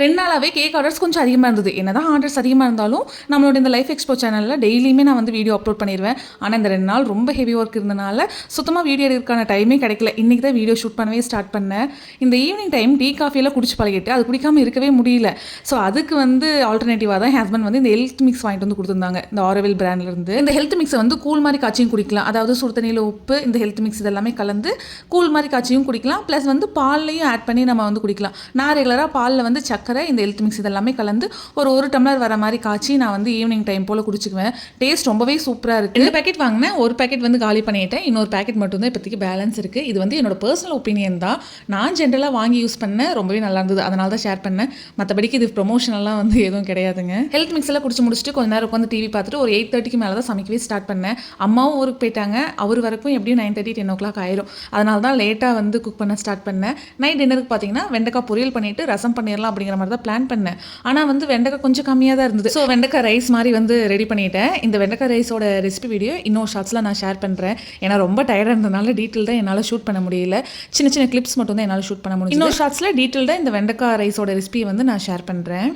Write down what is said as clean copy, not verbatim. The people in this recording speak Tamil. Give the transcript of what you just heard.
2 நாளாவே கேக் ஆர்டர்ஸ் கொஞ்சம் அதிகமா இருந்தது. என்னதான் ஆர்டர்ஸ் அதிகமா இருந்தாலும், நம்மளோட இந்த லைஃப் எக்ஸ்போ சேனல்ல டெய்லியுமே நான் வந்து வீடியோ அப்லோட் பண்ணிருவேன். ஆனா, இந்த 2 நாள் ரொம்ப ஹெவி ஒர்க் இருந்தனால, சுத்தமா வீடியோ எடுக்கறதுக்கான டைமே கிடைக்கல. இன்னைக்கு தான் வீடியோ ஷூட் பண்ணவே ஸ்டார்ட் பண்ணேன். இந்த ஈவினிங் டைம் டீ, காஃபி எல்லாம் குடிச்சு பழகிட்டு, அது குடிக்காம இருக்கவே முடியல. ஸோ, அதுக்கு வந்து ஆல்டர்னேட்டிவா தான் என் ஹஸ்பண்ட் வந்து இந்த ஹெல்த் மிக்ஸ் வாங்கிட்டு வந்து குடுத்துருந்தாங்க. இந்த ஆரோவில் பிராண்ட்ல இருந்து. இந்த ஹெல்த் மிக்ஸை வந்து கூல் மாரி காய்ச்சியும் குடிக்கலாம். அதாவது சுடு தண்ணியில உப்பு, இந்த ஹெல்த் மிக்ஸ் இதெல்லாமே கலந்து கூல் மாரி காய்ச்சியும் குடிக்கலாம். ப்ளஸ் வந்து பால்லையும் ஆட் பண்ணி நம்ம வந்து குடிக்கலாம். நான் ரெகுலரா பால்ல வந்து சர்க்கரை, இந்த ஹெல்த் மிக்ஸ் எல்லாமே கலந்து ஒரு டம்ளர் வர மாதிரி காய்ச்சி நான் வந்து ஈவினிங் டைம் போல் குடிச்சுக்குவேன். டேஸ்ட் ரொம்பவே சூப்பராக இருக்குது. 2 பேக்கெட் வாங்கினேன், ஒரு பேக்கெட் வந்து காலி பண்ணிட்டேன். இன்னொரு பேக்கெட் மட்டும் தான் இப்போதைக்கு பேலன்ஸ் இருக்குது. இது வந்து என்னோட பர்சனல் ஒப்பீனியன் தான். நான் ஜென்ரலாக வாங்கி யூஸ் பண்ணேன், ரொம்பவே நல்லா இருந்தது. அதனால தான் ஷேர் பண்ணேன். மற்றபடிக்கு இது ப்ரொமோஷனெல்லாம் வந்து எதுவும் கிடையாதுங்க. ஹெல்த் மிக்ஸ் எல்லாம் குடிச்சு முடிச்சுட்டு கொஞ்ச நேரம் உட்காந்து டிவி பார்த்துட்டு ஒரு 8:30க்கு மேலே தான் சமைக்கவே ஸ்டார்ட் பண்ணேன். அம்மாவும் ஊருக்கு போயிட்டாங்க. அவர் வரைக்கும் எப்படியும் 9:30 10 o'clock ஆயிரும். அதனால தான் லேட்டாக வந்து குக் பண்ண ஸ்டார்ட் பண்ணேன். நைட் டின்னருக்கு பார்த்தீங்கன்னா வெண்டைக்காய் பொரியல் பண்ணிட்டு ரசம் பண்ணிடலாம் அப்படிங்கிற மாதிரி தான் பிளான் பண்ணேன். ஆனால் வந்து வெண்டைக்காய் கொஞ்சம் கம்மியாக தான் இருந்தது. ஸோ வெண்டைக்காய் ரைஸ் மாதிரி வந்து ரெடி பண்ணிட்டேன். இந்த வெண்டைக்காய் ரைஸோட ரெசிபி வீடியோ இன்னொரு ஷார்ட்ஸில் நான் ஷேர் பண்ணுறேன். ஏன்னா ரொம்ப டயர்டாக இருந்ததுனால டீட்டெயில் தான் என்னால் ஷூட் பண்ண முடியல. சின்ன சின்ன கிளிப்ஸ் மட்டும் தான் என்னால் ஷூட் பண்ண முடியும். இன்னொரு ஷார்ட்ஸில் டீட்டெயில் தான் இந்த வெண்டைக்காய் ரைஸோட ரெசிபி வந்து நான் ஷேர் பண்ணுறேன்.